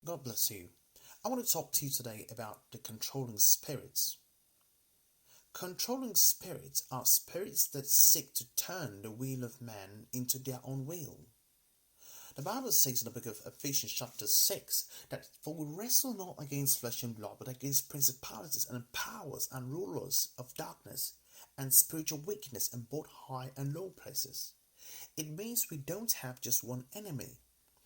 God bless you. I want to talk to you today about the controlling spirits. Controlling spirits are spirits that seek to turn the will of man into their own will. The Bible says in the book of Ephesians chapter 6 that for we wrestle not against flesh and blood, but against principalities and powers and rulers of darkness and spiritual wickedness in both high and low places. It means we don't have just one enemy.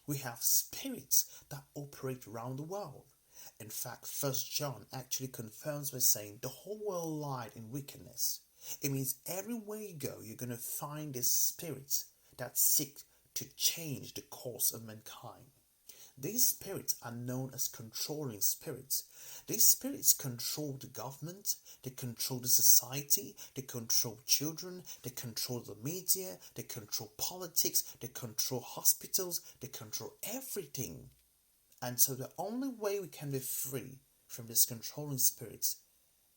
We have spirits that operate around the world. In fact, First John actually confirms by saying the whole world lied in wickedness. It means everywhere you go, you're going to find these spirits that seek to change the course of mankind. These spirits are known as controlling spirits. These spirits control the government, they control the society, they control children, they control the media, they control politics, they control hospitals, they control everything. And so the only way we can be free from these controlling spirits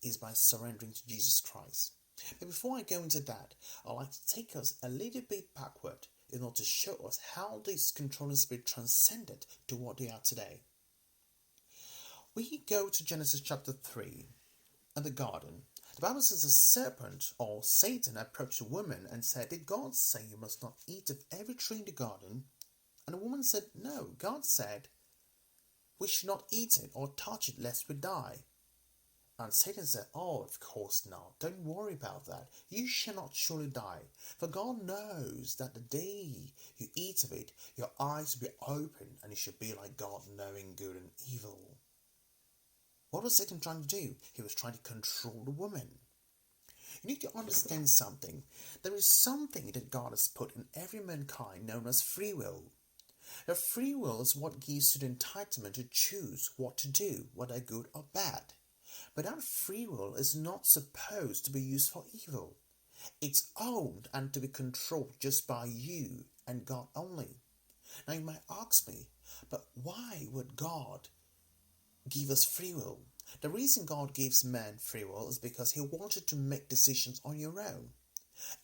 is by surrendering to Jesus Christ. But before I go into that, I'd like to take us a little bit backward in order to show us how these controlling spirits transcended to what they are today. We go to Genesis chapter 3 in the garden. The Bible says the serpent or Satan approached the woman and said, "Did God say you must not eat of every tree in the garden?" And the woman said, "No, God said we should not eat it or touch it lest we die." And Satan said, "Oh, of course not. Don't worry about that. You shall not surely die. For God knows that the day you eat of it, your eyes will be opened and you shall be like God, knowing good and evil." What was Satan trying to do? He was trying to control the woman. You need to understand something. There is something that God has put in every mankind known as free will. The free will is what gives you the entitlement to choose what to do, whether good or bad. But that free will is not supposed to be used for evil. It's owned and to be controlled just by you and God only. Now you might ask me, but why would God give us free will? The reason God gives man free will is because he wanted to make decisions on your own.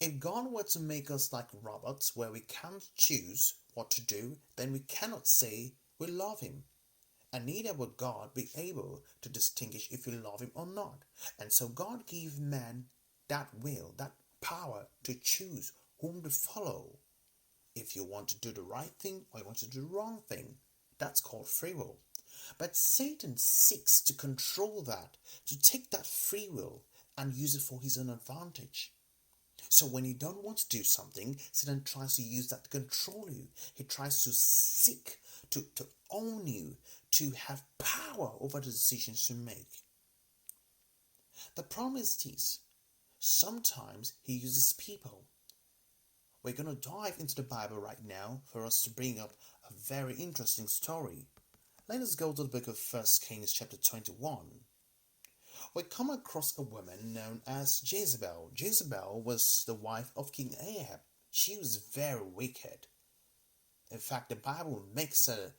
If God were to make us like robots where we can't choose what to do, then we cannot say we love him. And neither would God be able to distinguish if you love him or not. And so God gave man that will, that power to choose whom to follow. If you want to do the right thing or you want to do the wrong thing, that's called free will. But Satan seeks to control that, to take that free will and use it for his own advantage. So when you don't want to do something, Satan tries to use that to control you. He tries to seek to own you, to have power over the decisions you make. The problem is this: sometimes he uses people. We're going to dive into the Bible right now for us to bring up a very interesting story. Let us go to the book of 1 Kings chapter 21. We come across a woman known as Jezebel. Jezebel was the wife of King Ahab. She was very wicked. In fact, the Bible makes her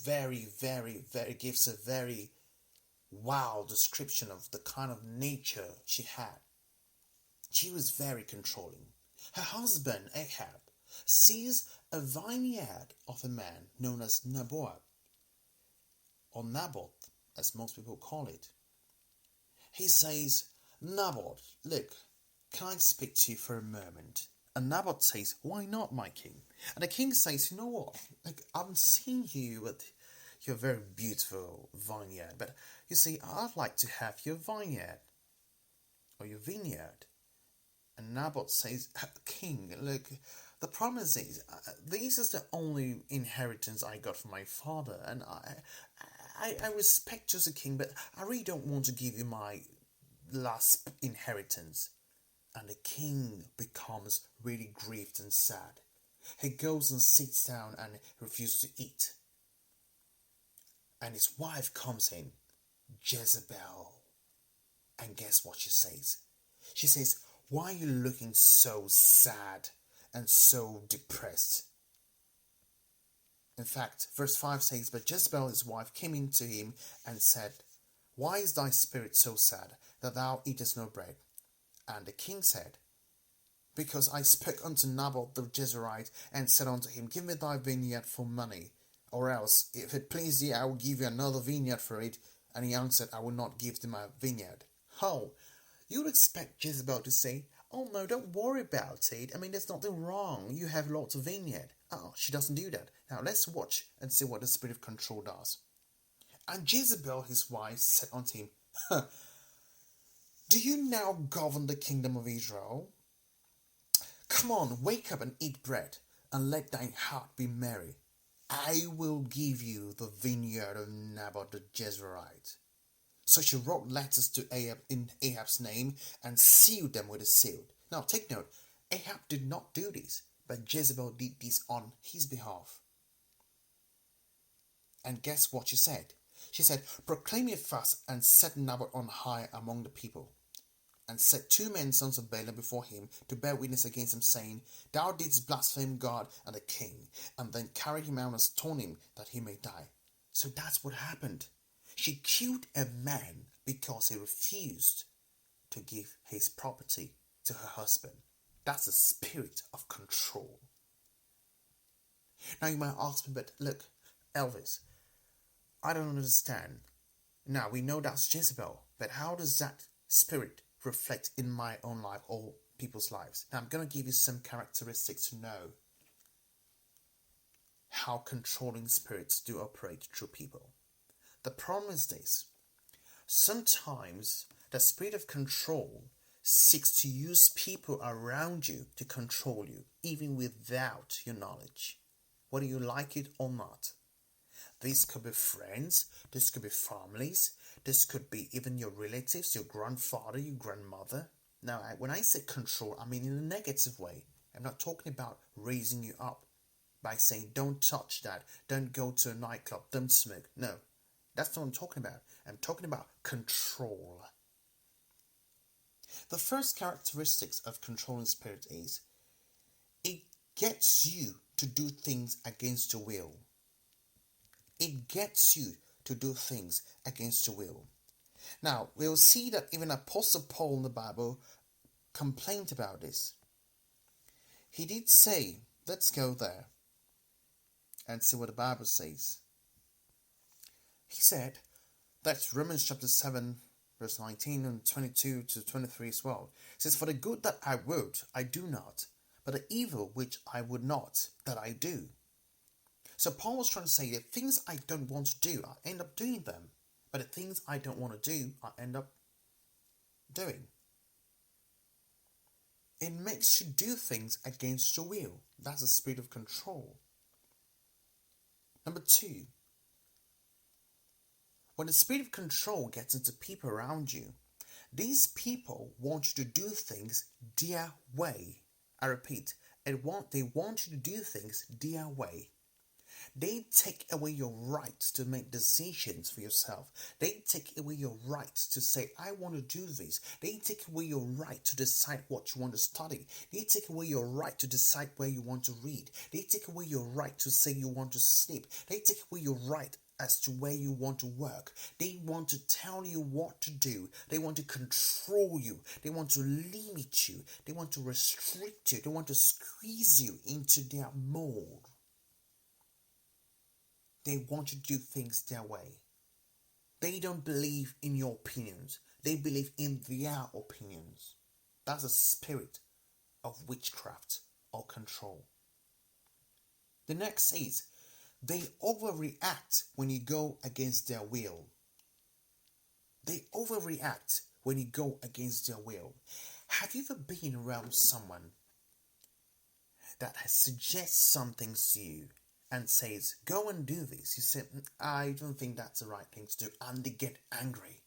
gives a very wild description of the kind of nature she had. She was very controlling. Her husband, Ahab, sees a vineyard of a man known as Naboth, or Naboth, as most people call it. He says, "Naboth, look, can I speak to you for a moment?" And Naboth says, "Why not, my king?" And the king says, "You know what? I'm seeing you with your very beautiful vineyard, but you see, I'd like to have your vineyard or your vineyard." And Naboth says, "King, look, the problem is this is the only inheritance I got from my father, and I respect you as a king, but I really don't want to give you my last inheritance." And the king becomes really grieved and sad. He goes and sits down and refuses to eat. And his wife comes in, Jezebel. And guess what she says? She says, "Why are you looking so sad and so depressed?" In fact, verse 5 says, "But Jezebel, his wife, came in to him and said, Why is thy spirit so sad, that thou eatest no bread? And the king said, Because I spoke unto Naboth the Jezreelite, and said unto him, Give me thy vineyard for money. Or else, if it please thee, I will give you another vineyard for it. And he answered, I will not give them a vineyard. How? You'd expect Jezebel to say, oh no, don't worry about it. I mean, there's nothing wrong. You have lots of vineyard. Oh, she doesn't do that. Now let's watch and see what the spirit of control does. And Jezebel, his wife, said unto him, do you now govern the kingdom of Israel? Come on, wake up and eat bread, and let thine heart be merry. I will give you the vineyard of Naboth the Jezreelite. So she wrote letters to Ahab in Ahab's name and sealed them with a seal. Now take note, Ahab did not do this, but Jezebel did this on his behalf. And guess what she said? She said, proclaim a fast and set Naboth on high among the people. And set 2 men, sons of Balaam, before him to bear witness against him, saying, thou didst blaspheme God and the king, and then carried him out and stoned him that he may die. So that's what happened. She killed a man because he refused to give his property to her husband. That's a spirit of control. Now you might ask me, but look, Elvis, I don't understand. Now we know that's Jezebel, but how does that spirit reflect in my own life or people's lives? Now I'm going to give you some characteristics to know how controlling spirits do operate through people. The problem is this: sometimes the spirit of control seeks to use people around you to control you, even without your knowledge, whether you like it or not. This could be friends, this could be families, this could be even your relatives, your grandfather, your grandmother. Now, when I say control, I mean in a negative way. I'm not talking about raising you up by saying, don't touch that, don't go to a nightclub, don't smoke. No, that's not what I'm talking about. I'm talking about control. The first characteristics of controlling spirit is it gets you to do things against your will. It gets you to do things against your will. Now, we'll see that even Apostle Paul in the Bible complained about this. He did say, let's go there and see what the Bible says. He said, that's Romans chapter 7, verse 19 and 22 to 23 as well. It says, for the good that I would, I do not, but the evil which I would not, that I do. So Paul was trying to say that things I don't want to do, I end up doing them. But the things I don't want to do, I end up doing. It makes you do things against your will. That's a spirit of control. Number 2. When the spirit of control gets into people around you, these people want you to do things their way. I repeat, they want you to do things their way. They take away your right to make decisions for yourself. They take away your right to say, I want to do this. They take away your right to decide what you want to study. They take away your right to decide where you want to read. They take away your right to say you want to sleep. They take away your right as to where you want to work. They want to tell you what to do. They want to control you. They want to limit you. They want to restrict you. They want to squeeze you into their mold. They want you to do things their way. They don't believe in your opinions. They believe in their opinions. That's a spirit of witchcraft or control. The next is, they overreact when you go against their will. They overreact when you go against their will. Have you ever been around someone that has suggests some things to you and says, go and do this? You say, I don't think that's the right thing to do. And they get angry.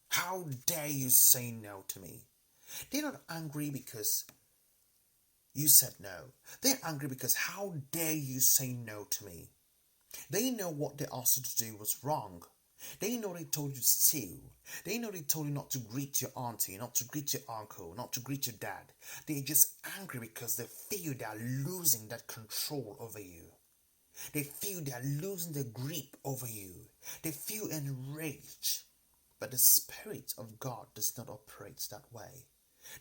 How dare you say no to me? They're not angry because you said no. They're angry because how dare you say no to me? They know what they asked you to do was wrong. They know they told you to steal. They know they told you not to greet your auntie, not to greet your uncle, not to greet your dad. They're just angry because they feel they are losing that control over you. They feel they are losing the grip over you. They feel enraged. But the Spirit of God does not operate that way.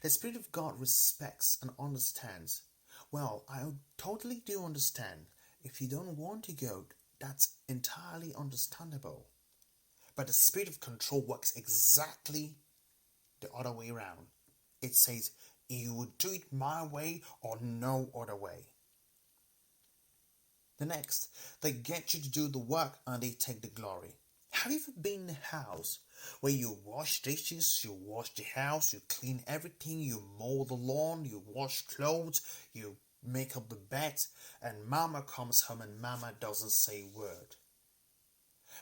The Spirit of God respects and understands. Well, I totally do understand. If you don't want to go, That's entirely understandable. But the spirit of control works exactly the other way around. It says, you will do it my way or no other way. The next, they get you to do the work and they take the glory. Have you ever been in a house where you wash dishes, you wash the house, you clean everything, you mow the lawn, you wash clothes, you make up the bed, and mama comes home and mama doesn't say a word?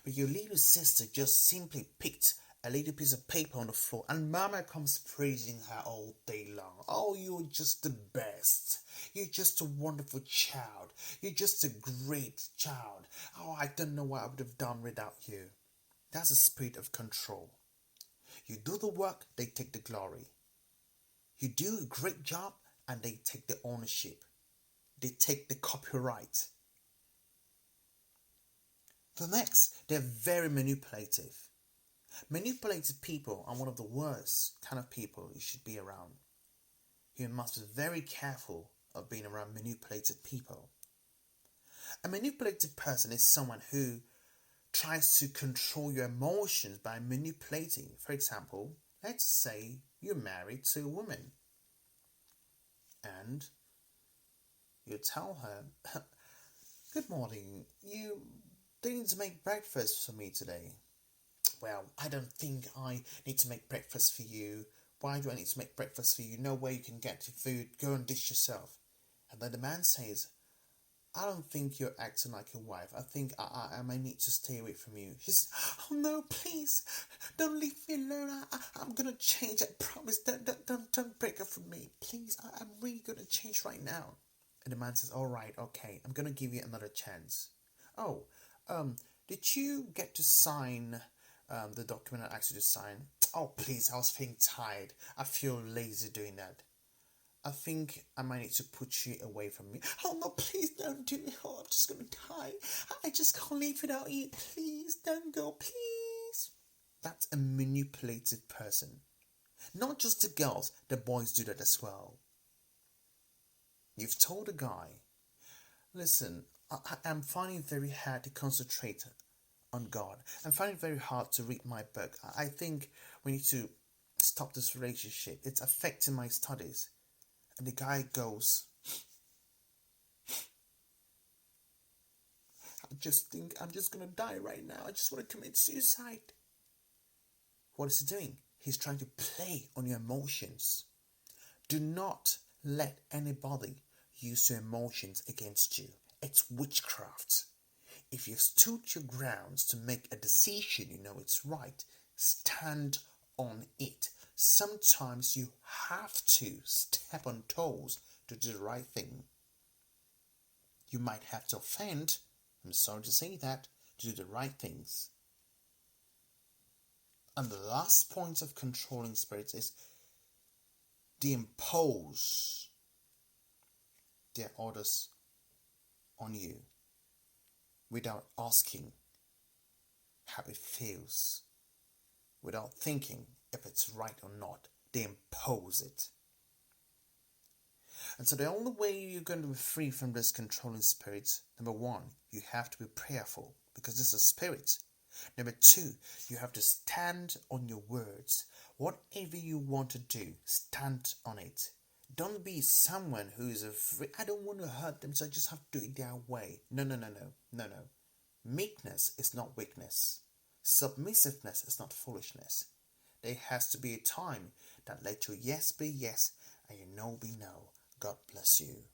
But your little sister just simply picked a little piece of paper on the floor and mama comes praising her all day long. Oh, you're just the best. You're just a wonderful child. You're just a great child. Oh, I don't know what I would have done without you. That's a spirit of control. You do the work, they take the glory. You do a great job and they take the ownership. They take the copyright. The next, they're very manipulative. Manipulative people are one of the worst kind of people you should be around. You must be very careful of being around manipulated people. A manipulative person is someone who tries to control your emotions by manipulating. For example, let's say you're married to a woman and you tell her, good morning, you didn't make breakfast for me today. Well, I don't think I need to make breakfast for you. Why do I need to make breakfast for you? No way you can get your food. Go and dish yourself. And then the man says, I don't think you're acting like a wife. I think I may need to stay away from you. She says, oh no, please, don't leave me alone. I'm going to change, I promise. Don't break up from me. Please, I'm really going to change right now. And the man says, all right, okay, I'm going to give you another chance. Oh, did you get to sign the document I asked you to sign? Oh, please, I was feeling tired. I feel lazy doing that. I think I might need to put you away from me. Oh, no, please don't do it. Oh, I'm just going to die. I just can't live without you. Please don't go, please. That's a manipulative person. Not just the girls, the boys do that as well. You've told a guy, listen, I'm finding it very hard to concentrate on God. I'm finding it very hard to read my book. I think we need to stop this relationship. It's affecting my studies. And the guy goes, I just think I'm just going to die right now. I just want to commit suicide. What is he doing? He's trying to play on your emotions. Do not let anybody use your emotions against you. It's witchcraft. If you've stood your grounds to make a decision you know it's right, stand on it. Sometimes you have to step on toes to do the right thing. You might have to offend, I'm sorry to say that, to do the right things. And the last point of controlling spirits is they impose their orders on you without asking how it feels, without thinking if it's right or not. They impose it. And so the only way you're going to be free from this controlling spirits, number one, you have to be prayerful because this is a spirit. Number two, you have to stand on your words. Whatever you want to do, stand on it. Don't be someone who is afraid, I don't want to hurt them, so I just have to do it their way. No. Meekness is not weakness. Submissiveness is not foolishness. There has to be a time that let your yes be yes and your no be no. God bless you.